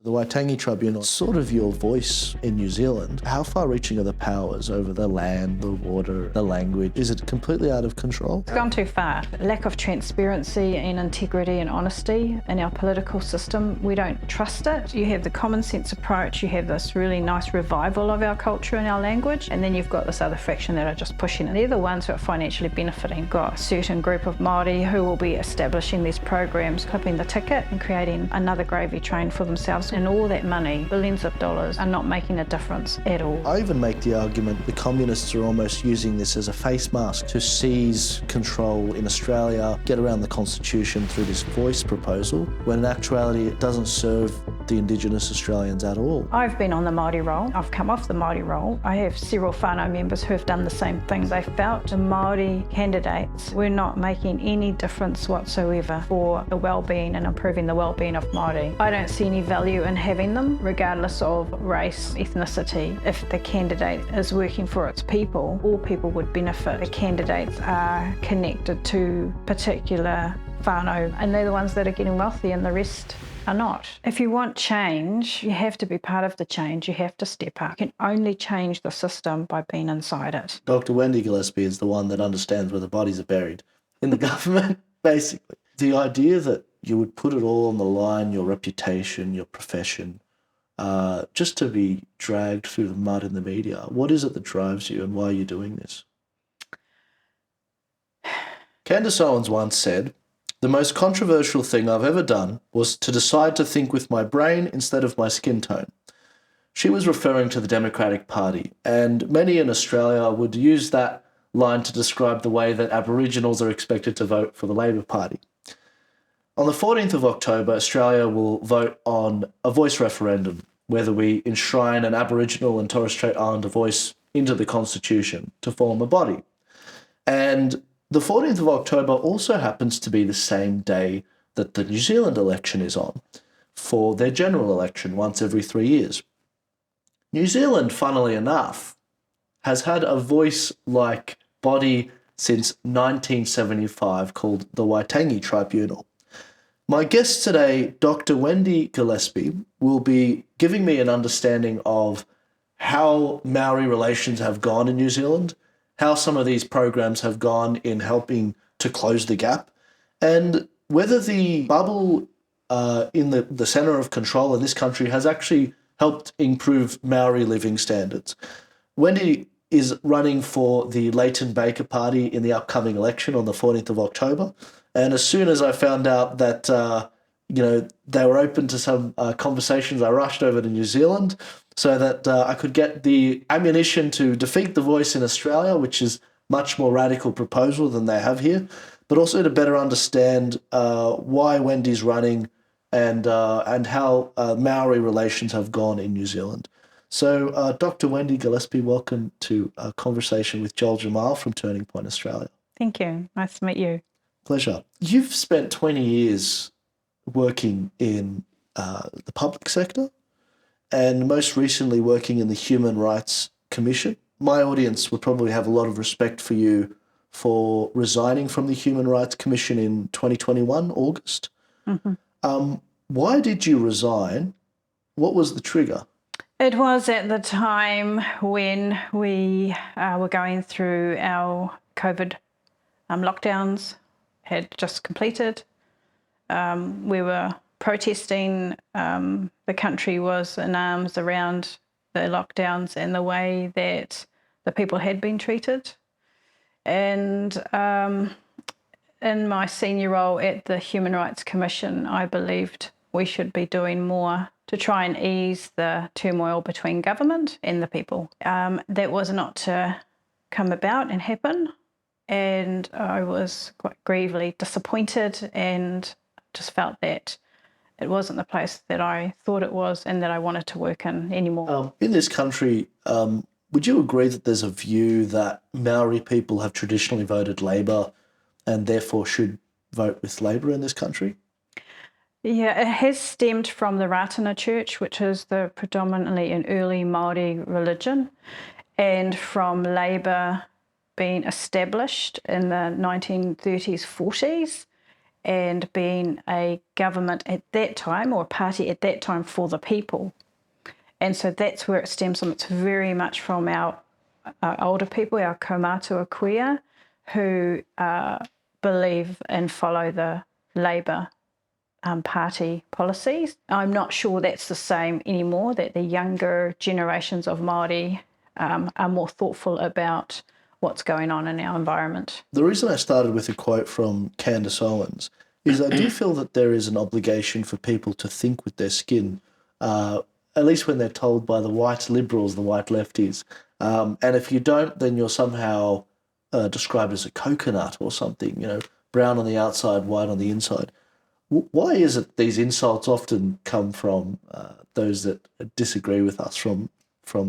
The Waitangi Tribunal is sort of your voice in New Zealand. How far-reaching are the powers over the land, the water, the language? Is it completely out of control? It's gone too far. Lack of transparency and integrity and honesty in our political system. We don't trust it. You have the common sense approach, you have this really nice revival of our culture and our language, and then you've got this other fraction that are just pushing it. They're the ones who are financially benefiting. Got a certain group of Māori who will be establishing these programs, clipping the ticket and creating another gravy train for themselves. And all that money, billions of dollars, are not making a difference at all. I even make the argument the communists are almost using this as a face mask to seize control in Australia, get around the Constitution through this voice proposal, when in actuality it doesn't serve the Indigenous Australians at all. I've been on the Māori roll. I've come off the Māori roll. I have several whānau members who have done the same thing. They felt the Māori candidates were not making any difference whatsoever for the well-being and improving the well-being of Māori. I don't see any value in having them, regardless of race, ethnicity. If the candidate is working for its people, all people would benefit. The candidates are connected to particular whānau, and they're the ones that are getting wealthy and the rest are not. If you want change, you have to be part of the change. You have to step up. You can only change the system by being inside it. Dr. Wendy Gillespie is the one that understands where the bodies are buried in the government, basically. The idea that you would put it all on the line, your reputation, your profession, just to be dragged through the mud in the media. What is it that drives you and why are you doing this? Candace Owens once said, "The most controversial thing I've ever done was to decide to think with my brain instead of my skin tone." She was referring to the Democratic Party, and many in Australia would use that line to describe the way that Aboriginals are expected to vote for the Labor Party. On the 14th of October, Australia will vote on a voice referendum, whether we enshrine an Aboriginal and Torres Strait Islander voice into the Constitution to form a body. And the 14th of October also happens to be the same day that the New Zealand election is on, for their general election once every 3 years. New Zealand, funnily enough, has had a voice-like body since 1975 called the Waitangi Tribunal. My guest today, Dr. Wendy Gillespie, will be giving me an understanding of how Maori relations have gone in New Zealand, how some of these programs have gone in helping to close the gap, and whether the bubble in the centre of control in this country has actually helped improve Maori living standards. Wendy is running for the Leighton Baker Party in the upcoming election on the 14th of October. And as soon as I found out that, they were open to some conversations, I rushed over to New Zealand so that I could get the ammunition to defeat the voice in Australia, which is much more radical proposal than they have here, but also to better understand why Wendy's running and how Maori relations have gone in New Zealand. So, Dr. Wendy Gillespie, welcome to a conversation with Joel Jammal from Turning Point Australia. Thank you. Nice to meet you. Pleasure. You've spent 20 years working in the public sector and most recently working in the Human Rights Commission. My audience would probably have a lot of respect for you for resigning from the Human Rights Commission in 2021, August. Mm-hmm. Why did you resign? What was the trigger? It was at the time when we were going through our COVID lockdowns, had just completed. We were protesting. The country was in arms around the lockdowns and the way that the people had been treated. And in my senior role at the Human Rights Commission, I believed we should be doing more to try and ease the turmoil between government and the people. That was not to come about and happen. And I was quite gravely disappointed and just felt that it wasn't the place that I thought it was and that I wanted to work in anymore. In this country, would you agree that there's a view that Maori people have traditionally voted Labor and therefore should vote with Labor in this country? Yeah, it has stemmed from the Ratana Church, which is the predominantly an early Māori religion, and from Labor being established in the 1930s, 40s, and being a government at that time, or a party at that time, for the people. And so that's where it stems from. It's very much from our older people, our kaumātua kuia, who believe and follow the Labour Party policies. I'm not sure that's the same anymore, that the younger generations of Māori are more thoughtful about what's going on in our environment. The reason I started with a quote from Candace Owens is I do feel that there is an obligation for people to think with their skin, at least when they're told by the white liberals, the white lefties. And if you don't, then you're somehow described as a coconut or something, brown on the outside, white on the inside. Why is it these insults often come from those that disagree with us from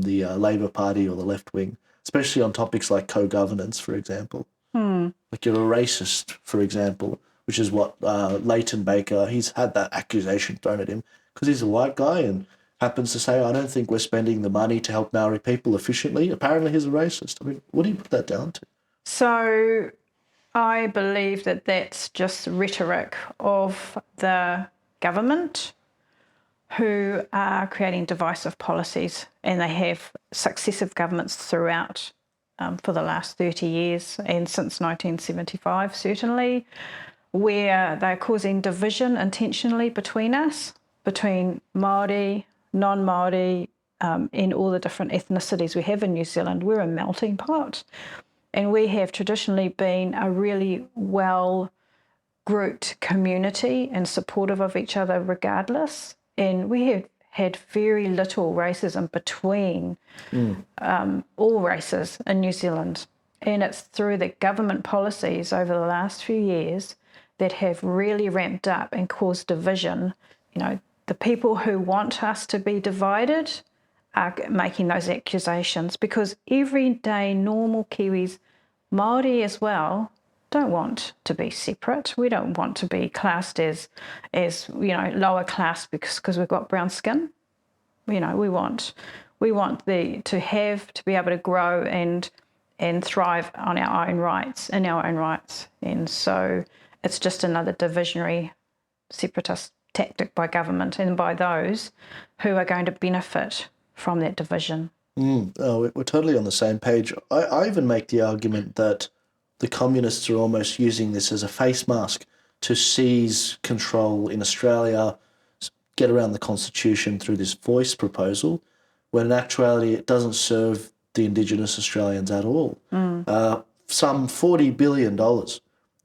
the Labour Party or the left wing, especially on topics like co-governance, for example? Like you're a racist, for example, which is what Leighton Baker, he's had that accusation thrown at him because he's a white guy and happens to say, I don't think we're spending the money to help Maori people efficiently. Apparently he's a racist. I mean, what do you put that down to? So I believe that that's just rhetoric of the government who are creating divisive policies, and they have successive governments throughout for the last 30 years and since 1975 certainly, where they're causing division intentionally between us, between Māori, non-Māori, and all the different ethnicities we have in New Zealand. We're a melting pot. And we have traditionally been a really well-grouped community and supportive of each other regardless. And we have had very little racism between all races in New Zealand. And it's through the government policies over the last few years that have really ramped up and caused division. The people who want us to be divided are making those accusations, because everyday normal Kiwis, Māori as well, don't want to be separate. We don't want to be classed as lower class because we've got brown skin. We want to be able to grow and thrive on our own rights, and so it's just another divisionary separatist tactic by government and by those who are going to benefit from that division. We're totally on the same page. I even make the argument that the communists are almost using this as a face mask to seize control in Australia, get around the Constitution through this voice proposal, when in actuality it doesn't serve the Indigenous Australians at all. Some $40 billion are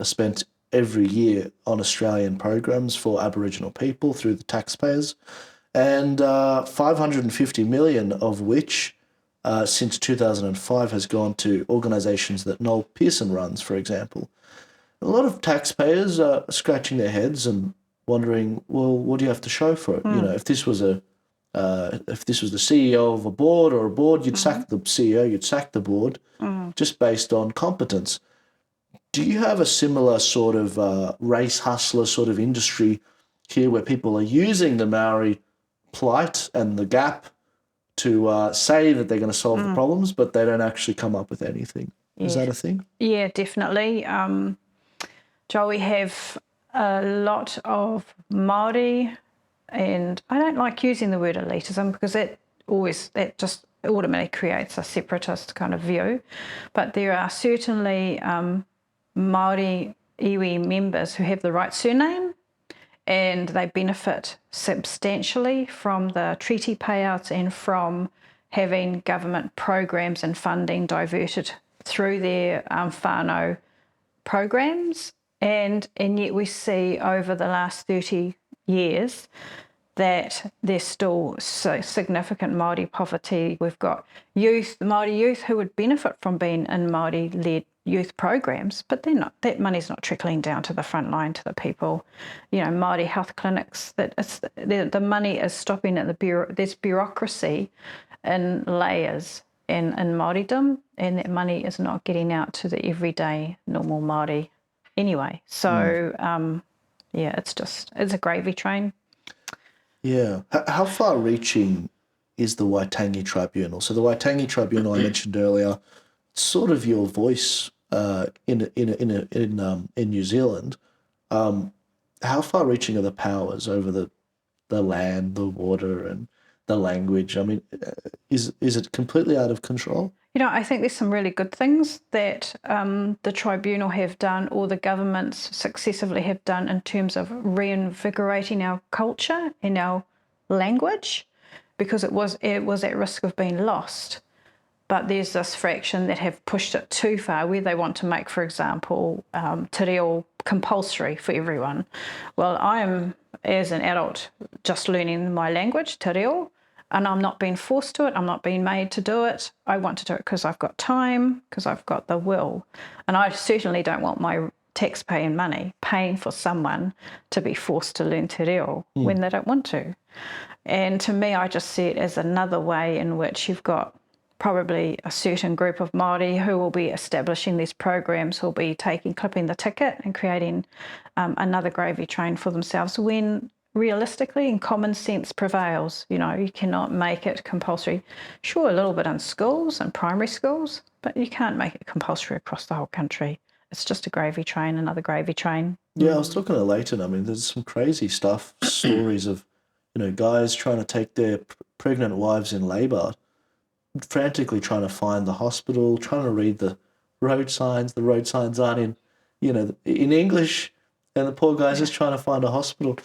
spent every year on Australian programs for Aboriginal people through the taxpayers, and 550 million of which since 2005 has gone to organisations that Noel Pearson runs, for example. A lot of taxpayers are scratching their heads and wondering, well, what do you have to show for it? If this was the CEO of a board, you'd sack the CEO, you'd sack the board, just based on competence. Do you have a similar sort of race hustler sort of industry here, where people are using the Maori plight and the gap to say that they're going to solve the problems, but they don't actually come up with anything? Is that a thing? Yeah, definitely. Joel, we have a lot of Māori, and I don't like using the word elitism because that just automatically creates a separatist kind of view. But there are certainly Māori iwi members who have the right surname, and they benefit substantially from the treaty payouts and from having government programs and funding diverted through their whānau programs. And yet we see over the last 30 years that there's still so significant Māori poverty. We've got Māori youth who would benefit from being in Māori-led youth programs, but that money's not trickling down to the front line, to the people. Māori health clinics, the money is stopping at there's bureaucracy in layers in Māoridom, and that money is not getting out to the everyday normal Māori anyway. So, it's a gravy train. Yeah. How far-reaching is the Waitangi Tribunal? So the Waitangi Tribunal I mentioned earlier, it's sort of your voice in New Zealand. how far-reaching are the powers over the land, the water, and the language? I mean, is it completely out of control? You know, I think there's some really good things that the tribunal have done, or the governments successively have done, in terms of reinvigorating our culture and our language, because it was at risk of being lost. But there's this fraction that have pushed it too far, where they want to make, for example, te reo compulsory for everyone. Well, I am, as an adult, just learning my language, te reo, and I'm not being forced to it. I'm not being made to do it. I want to do it because I've got time, because I've got the will. And I certainly don't want my taxpaying money paying for someone to be forced to learn te reo when they don't want to. And to me, I just see it as another way in which you've got probably a certain group of Māori who will be establishing these programs, who will be clipping the ticket and creating another gravy train for themselves, when realistically and common sense prevails. You know, you cannot make it compulsory. Sure, a little bit in schools and primary schools, but you can't make it compulsory across the whole country. It's just a gravy train, another gravy train. Yeah, I was talking to Leighton. I mean, there's some crazy stuff, stories of, guys trying to take their pregnant wives in labour, frantically trying to find the hospital, trying to read the road signs. The road signs aren't in English, and the poor guy's just trying to find a hospital.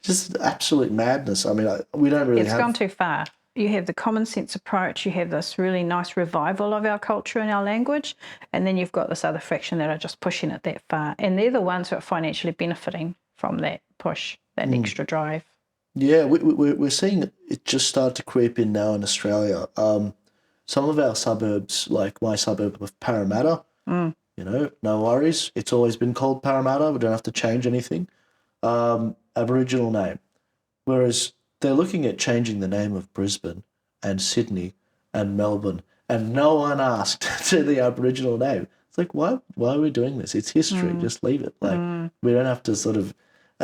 Just absolute madness. I mean, we don't really It's have... gone too far. You have the common sense approach, you have this really nice revival of our culture and our language, and then you've got this other fraction that are just pushing it that far. And they're the ones who are financially benefiting from that push, that extra drive. Yeah, we're seeing it just start to creep in now in Australia. Some of our suburbs, like my suburb of Parramatta, no worries. It's always been called Parramatta. We don't have to change anything. Aboriginal name. Whereas they're looking at changing the name of Brisbane and Sydney and Melbourne, and no one asked to the Aboriginal name. It's like, why are we doing this? It's history. Just leave it. Like, we don't have to sort of...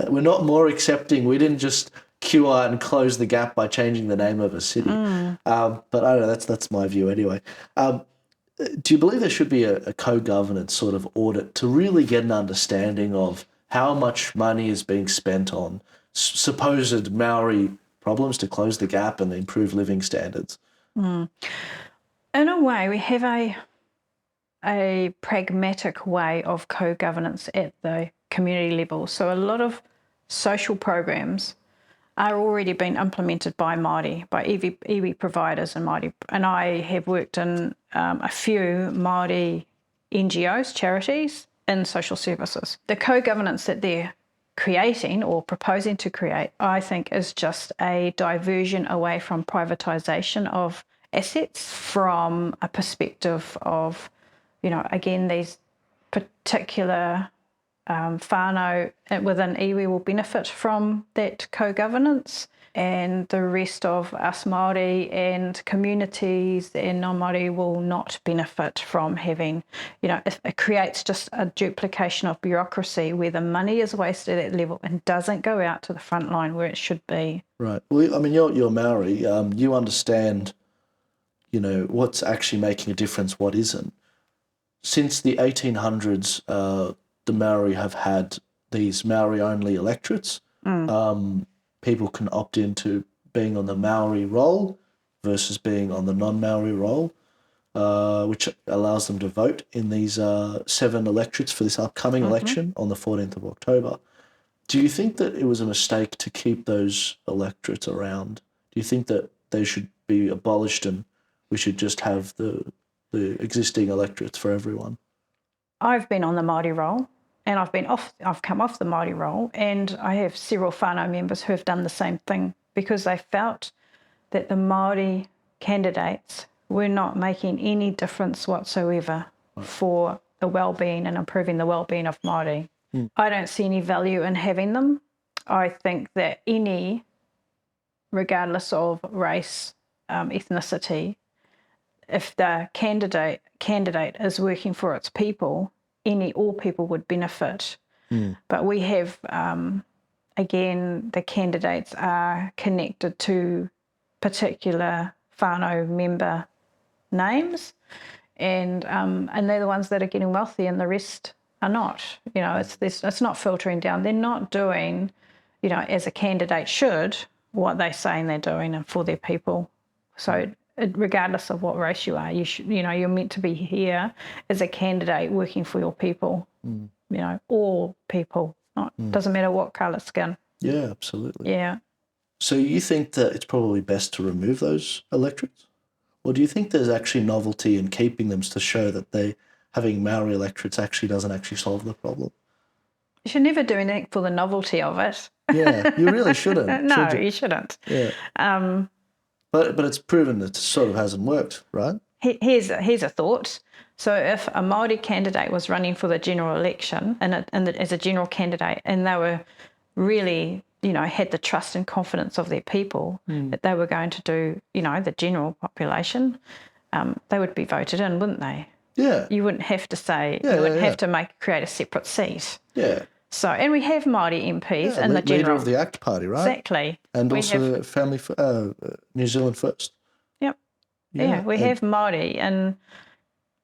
we're not more accepting. We didn't just cure and close the gap by changing the name of a city. But I don't know. That's my view anyway. Do you believe there should be a co-governance sort of audit to really get an understanding of how much money is being spent on supposed Maori problems to close the gap and improve living standards? In a way, we have a pragmatic way of co-governance at the community level. So a lot of social programs are already being implemented by Māori, by iwi providers and Māori. And I have worked in a few Māori NGOs, charities, in social services. The co-governance that they're creating or proposing to create, I think, is just a diversion away from privatisation of assets, from a perspective of, again, these particular whānau within iwi will benefit from that co-governance, and the rest of us Māori and communities and non-Māori will not benefit from having, it creates just a duplication of bureaucracy where the money is wasted at that level and doesn't go out to the front line where it should be. Right. Well, I mean, you're Maori. You understand, what's actually making a difference, what isn't. Since the 1800s, the Maori have had these Maori-only electorates. People can opt into being on the Maori roll versus being on the non-Maori roll, which allows them to vote in these 7 electorates for this upcoming election on the 14th of October. Do you think that it was a mistake to keep those electorates around? Do you think that they should be abolished and we should just have the existing electorates for everyone? I've been on the Māori roll, and I've come off the Māori roll, and I have several whānau members who have done the same thing because they felt that the Māori candidates were not making any difference whatsoever for the well-being and improving the well-being of Māori. I don't see any value in having them. I think that regardless of race, ethnicity, if the candidate is working for its people, all people would benefit. But we have, again, the candidates are connected to particular whānau member names, and they're the ones that are getting wealthy, and the rest are not. It's not filtering down. They're not doing, as a candidate should, what they're saying they're doing and for their people. So regardless of what race you are, you're meant to be here as a candidate working for your people. All people. Doesn't matter what colour skin. Yeah, absolutely. Yeah. So you think that it's probably best to remove those electorates? Or do you think there's actually novelty in keeping them to show that having Maori electorates doesn't actually solve the problem? You should never do anything for the novelty of it. Yeah, you really shouldn't. No, should you shouldn't. Yeah. But it's proven that it sort of hasn't worked, right? Here's a thought. So if a Māori candidate was running for the general election as a general candidate, and they were really, had the trust and confidence of their people that they were going to do, the general population, they would be voted in, wouldn't they? Yeah. You wouldn't have to say, you wouldn't have to create a separate seat. Yeah. So, and we have Māori MPs in the general... Leader of the ACT Party, right? Exactly. And also New Zealand First. Yep. Yeah, we have Māori and,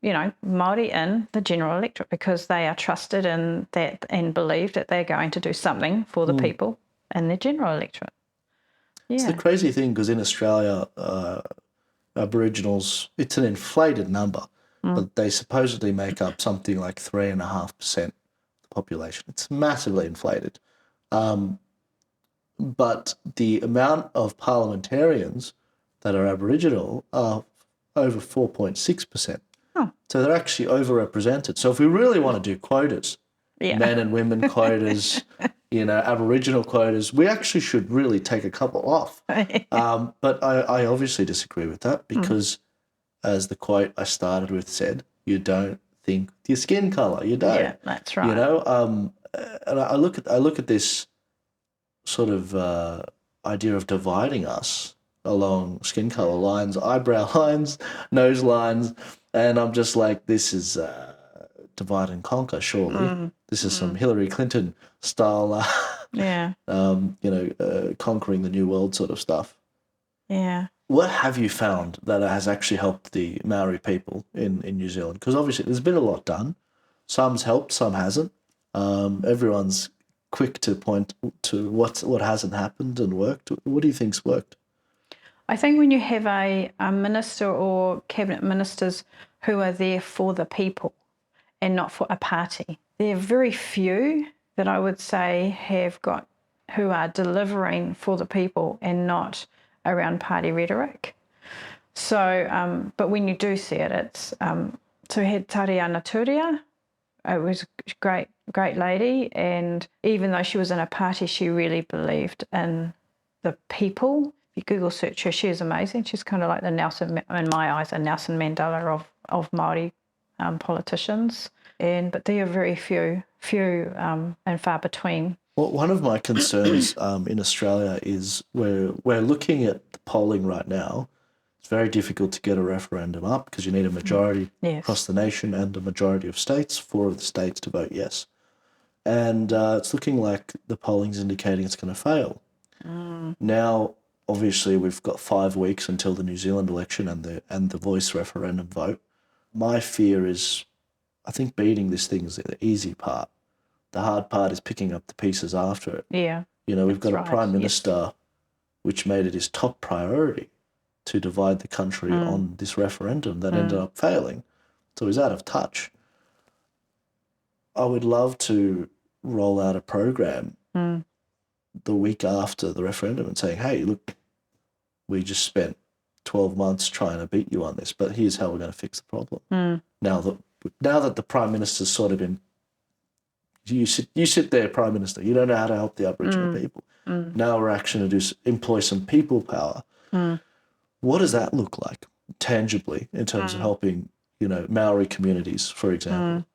Māori in the general electorate because they are trusted in that and believe that they're going to do something for the people in the general electorate. Yeah. It's the crazy thing because in Australia, Aboriginals, it's an inflated number, but they supposedly make up something like 3.5% of the population. It's massively inflated. But the amount of parliamentarians that are Aboriginal are over 4.6%. So they're actually overrepresented. So if we really want to do quotas, men and women quotas, Aboriginal quotas, we actually should really take a couple off. But I obviously disagree with that because, as the quote I started with said, you don't think with your skin colour. You don't. Yeah, that's right. And I look at this sort of idea of dividing us along skin colour lines, eyebrow lines, nose lines, and I'm just like, this is divide and conquer, surely. This is some Hillary Clinton style, conquering the new world sort of stuff. Yeah. What have you found that has actually helped the Maori people in New Zealand? Because obviously there's been a lot done. Some's helped, some hasn't. Everyone's quick to point to what hasn't happened and worked. What do you think's worked? I think when you have a minister or cabinet ministers who are there for the people and not for a party, there are very few that I would say who are delivering for the people and not around party rhetoric. So, but when you do see it, it's so we had Tariana Turia. It was a great lady, and even though she was in a party, she really believed in the people. If you Google search her, she is amazing. She's kind of like in my eyes, a Nelson Mandela of Māori politicians. But they are very few and far between. Well, one of my concerns in Australia is we're looking at the polling right now. It's very difficult to get a referendum up because you need a majority across the nation and a majority of states, 4 of the states to vote yes. And it's looking like the polling's indicating it's going to fail. Now, obviously, we've got 5 weeks until the New Zealand election and the voice referendum vote. My fear is, I think beating this thing is the easy part. The hard part is picking up the pieces after it. Yeah. We've got a prime minister which made it his top priority to divide the country on this referendum that ended up failing. So he's out of touch. I would love to roll out a program the week after the referendum and saying, hey, look, we just spent 12 months trying to beat you on this, but here's how we're going to fix the problem. Now that the Prime Minister's sort of been, you sit there, Prime Minister, you don't know how to help the Aboriginal people. Now we're actually going to employ some people power. What does that look like tangibly in terms of helping, Maori communities, for example?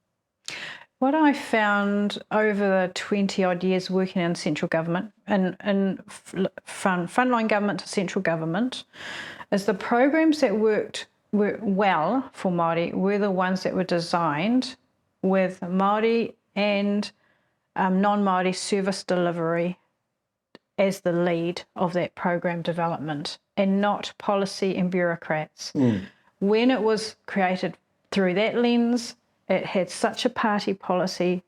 What I found over the 20-odd years working in central government and frontline government to central government is the programs that worked well for Māori were the ones that were designed with Māori and non-Māori service delivery as the lead of that program development and not policy and bureaucrats. When it was created through that lens, it had such a party policy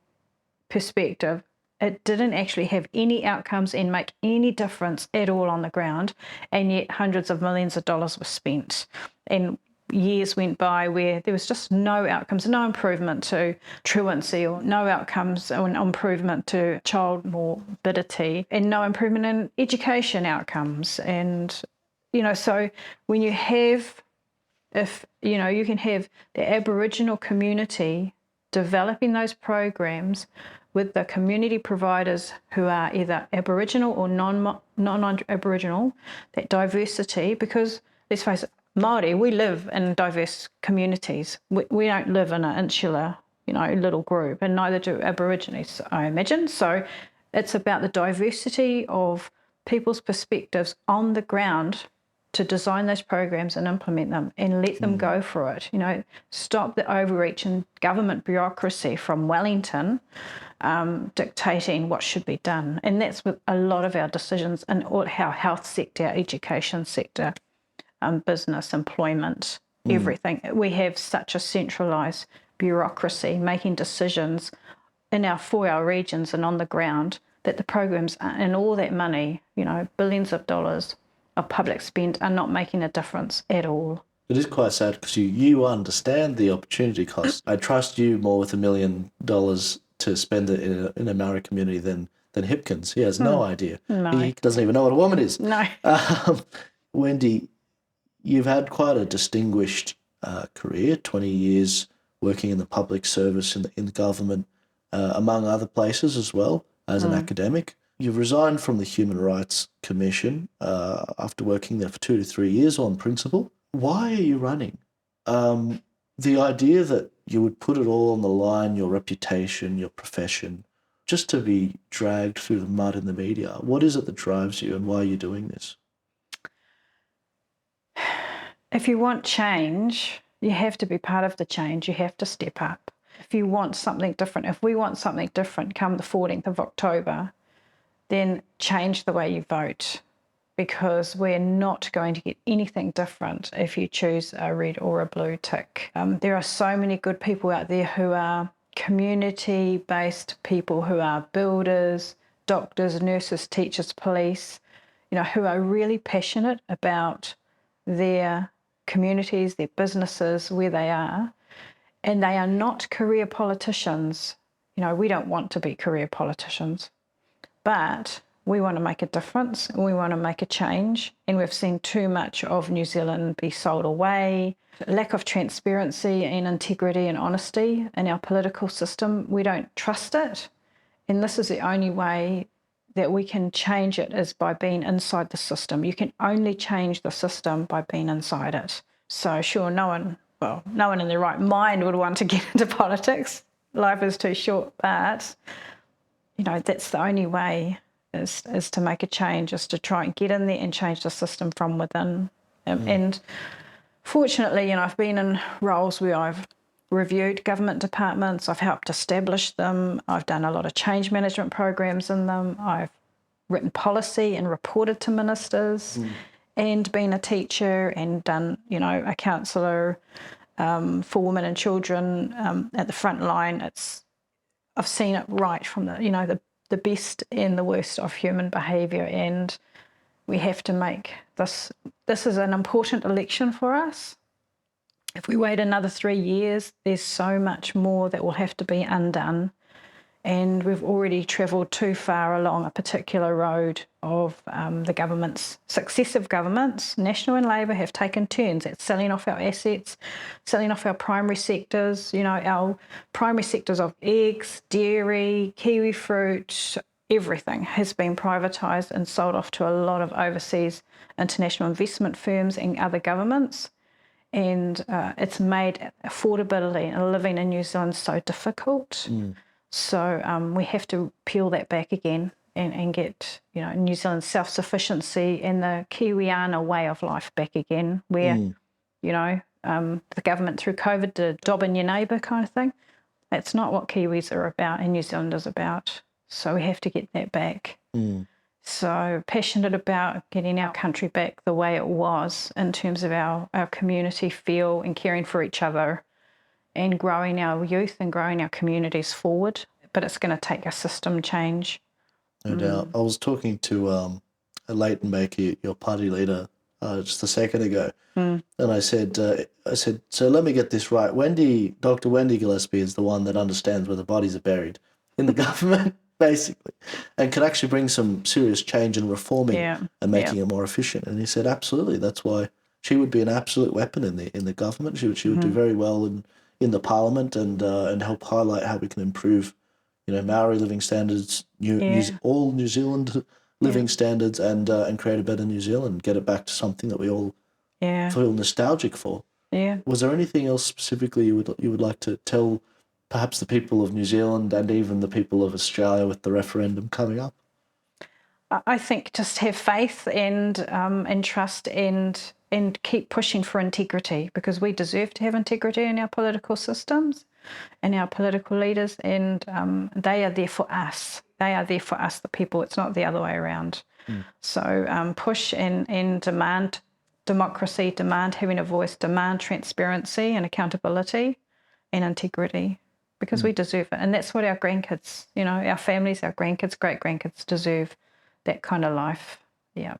perspective. It didn't actually have any outcomes and make any difference at all on the ground, and yet hundreds of millions of dollars were spent. And years went by where there was just no outcomes, no improvement to truancy, or no outcomes or improvement to child morbidity, and no improvement in education outcomes. And, so when you have, you can have the Aboriginal community developing those programs with the community providers who are either Aboriginal or non-Aboriginal, that diversity, because let's face it, Māori, we live in diverse communities. We don't live in an insular, little group, and neither do Aborigines, I imagine. So it's about the diversity of people's perspectives on the ground to design those programs and implement them and let them go for it. Stop the overreach and government bureaucracy from Wellington dictating what should be done. And that's with a lot of our decisions in our health sector, our education sector, business, employment, everything. We have such a centralised bureaucracy making decisions for our regions and on the ground, that the programs and all that money, billions of dollars of public spend, are not making a difference at all. It is quite sad because you understand the opportunity cost. I trust you more with $1 million to spend it in a Māori community than Hipkins. He has no idea. No. He doesn't even know what a woman is. No. Wendy, you've had quite a distinguished career, 20 years working in the public service in the government, among other places as well as an academic. You've resigned from the Human Rights Commission after working there for 2 to 3 years on principle. Why are you running? The idea that you would put it all on the line, your reputation, your profession, just to be dragged through the mud in the media. What is it that drives you, and why are you doing this? If you want change, you have to be part of the change. You have to step up. If you want something different, if we want something different come the 14th of October, then change the way you vote, because we're not going to get anything different if you choose a red or a blue tick. There are so many good people out there who are community-based people, who are builders, doctors, nurses, teachers, police, who are really passionate about their communities, their businesses, where they are, and they are not career politicians. We don't want to be career politicians, but we want to make a difference, and we want to make a change. And we've seen too much of New Zealand be sold away, lack of transparency and integrity and honesty in our political system. We don't trust it. And this is the only way that we can change it, is by being inside the system. You can only change the system by being inside it. So sure, no one in their right mind would want to get into politics. Life is too short, but that's the only way is to make a change, is to try and get in there and change the system from within. And fortunately, I've been in roles where I've reviewed government departments, I've helped establish them, I've done a lot of change management programs in them, I've written policy and reported to ministers, and been a teacher and done, a counsellor for women and children at the front line. I've seen it right from the best and the worst of human behaviour, and we have to make this is an important election for us. If we wait another 3 years, there's so much more that will have to be undone, and we've already travelled too far along a particular road of the governments, successive governments, National and Labour, have taken turns at selling off our assets, selling off our primary sectors, our primary sectors of eggs, dairy, kiwi fruit, everything has been privatised and sold off to a lot of overseas international investment firms and other governments. And it's made affordability and living in New Zealand so difficult. So we have to peel that back again and get New Zealand's self-sufficiency and the Kiwiana way of life back again, where the government through COVID did dob in your neighbour kind of thing. That's not what Kiwis are about and New Zealand is about. So we have to get that back. So passionate about getting our country back the way it was in terms of our community feel and caring for each other, and growing our youth and growing our communities forward. But it's going to take a system change. No doubt. I was talking to Leighton Baker, your party leader, just a second ago, and I said, so let me get this right. Dr. Wendy Gillespie is the one that understands where the bodies are buried in the government, basically, and can actually bring some serious change and reforming and making it more efficient. And he said, absolutely, that's why she would be an absolute weapon in the government. She would do very well in the parliament and help highlight how we can improve, Maori living standards, all New Zealand living standards, and create a better New Zealand, get it back to something that we all feel nostalgic for. Yeah. Was there anything else specifically you would like to tell, perhaps the people of New Zealand and even the people of Australia with the referendum coming up? I think just have faith and trust and keep pushing for integrity, because we deserve to have integrity in our political systems and our political leaders, and they are there for us. They are there for us, the people. It's not the other way around. So push and demand democracy, demand having a voice, demand transparency and accountability and integrity, because we deserve it. And that's what our grandkids, our families, our grandkids, great-grandkids deserve, that kind of life,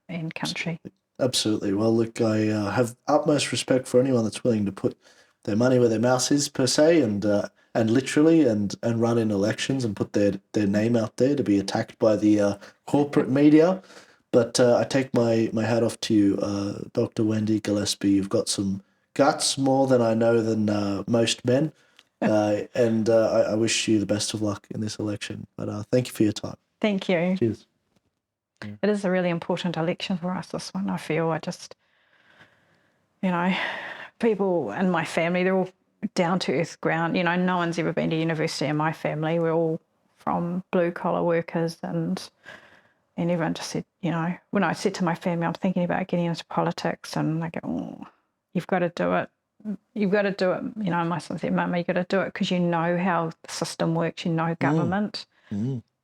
and country. Absolutely. Well, look, I have utmost respect for anyone that's willing to put their money where their mouth is, per se, and literally and run in elections and put their name out there to be attacked by the corporate media. But I take my hat off to you, Dr. Wendy Gillespie. You've got some guts, more than I know than most men, and I wish you the best of luck in this election. But thank you for your time. Thank you. Cheers. It is a really important election for us, this one. I feel people in my family, they're all down-to-earth ground. No one's ever been to university in my family. We're all from blue-collar workers, and everyone just said, when I said to my family, I'm thinking about getting into politics, and they go, oh, you've got to do it. You've got to do it. My son said, Mama, you've got to do it because you know how the system works, government.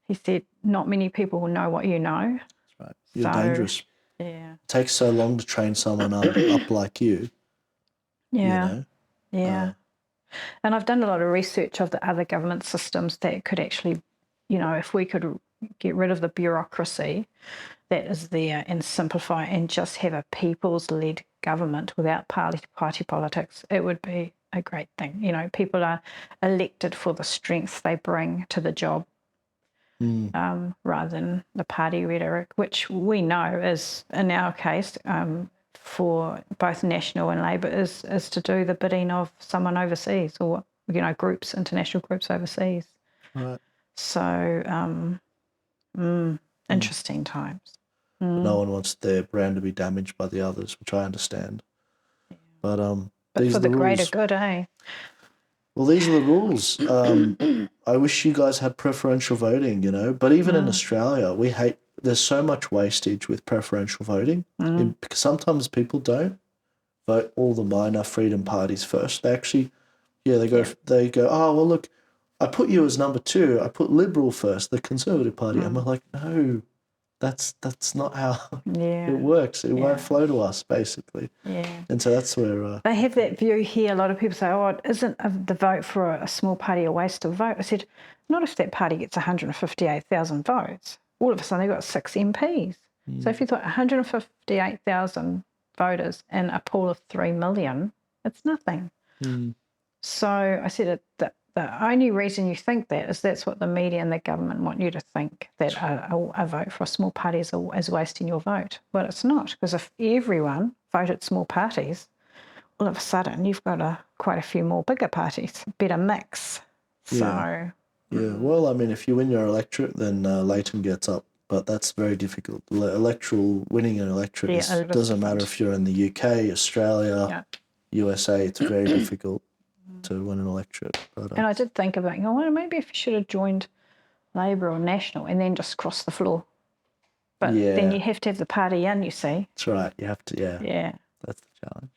He said, not many people will know what you know. That's right. You're dangerous. Yeah. It takes so long to train someone up like you. Yeah. Yeah. And I've done a lot of research of the other government systems that could actually, if we could get rid of the bureaucracy that is there and simplify and just have a people's-led government without party politics, it would be a great thing. People are elected for the strength they bring to the job. Rather than the party rhetoric, which we know is, in our case, for both National and Labour, is to do the bidding of someone overseas, or groups, international groups overseas. Right. So, interesting times. No one wants their brand to be damaged by the others, which I understand. But these for are the the greater rules. good, eh? Well, these are the rules. I wish you guys had preferential voting, but even in Australia, there's so much wastage with preferential voting because sometimes people don't vote all the minor freedom parties first. They actually, they go, oh, well, look, I put you as number 2. I put Liberal first, the Conservative Party. And we're like, no, that's not how it works. It won't flow to us, basically. Yeah. And so that's where... they have that view here. A lot of people say, oh, isn't the vote for a small party a waste of vote? I said, not if that party gets 158,000 votes. All of a sudden, they've got 6 MPs. So if you thought 158,000 voters in a pool of 3 million, it's nothing. So I said the only reason you think that is that's what the media and the government want you to think, that a vote for a small party is wasting your vote. Well, it's not, because if everyone voted small parties, all of a sudden you've got quite a few more bigger parties, better mix. So... Yeah, well, I mean, if you win your electorate, then Leighton gets up, but that's very difficult. Winning an electorate doesn't matter if you're in the UK, Australia, USA. It's very difficult to win an electorate. But, and I did think about, well, maybe if you should have joined Labour or National and then just cross the floor. But then you have to have the party in, you see. That's right. You have to, Yeah. That's the challenge.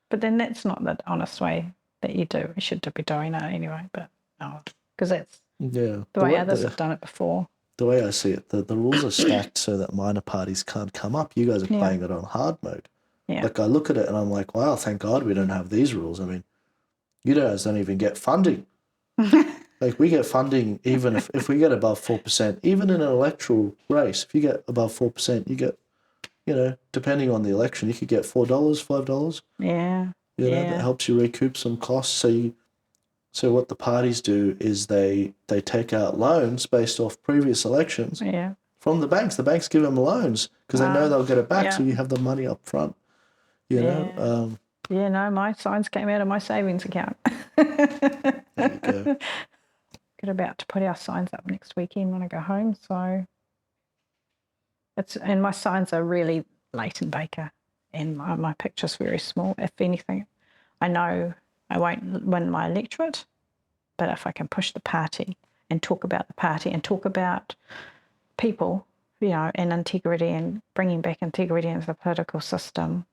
But then that's not the honest way that you do. You should be doing it anyway, but no, because that's the way others have done it before. The way I see it, the rules are stacked so that minor parties can't come up. You guys are playing it on hard mode. Yeah. Like, I look at it and I'm like, wow, thank God we don't have these rules. I mean, You guys don't even get funding. Like, we get funding even if we get above 4%, even in an electoral race, if you get above 4%, you get, depending on the election, you could get $4, $5. Yeah. That helps you recoup some costs. So what the parties do is they take out loans based off previous elections from the banks. The banks give them loans because they know they'll get it back. So you have the money up front. No, my signs came out of my savings account. There you go. Get about to put our signs up next weekend when I go home. So and my signs are really Leighton Baker, and my picture's very small. If anything, I know I won't win my electorate, but if I can push the party and talk about the party and talk about people, and integrity and bringing back integrity into the political system,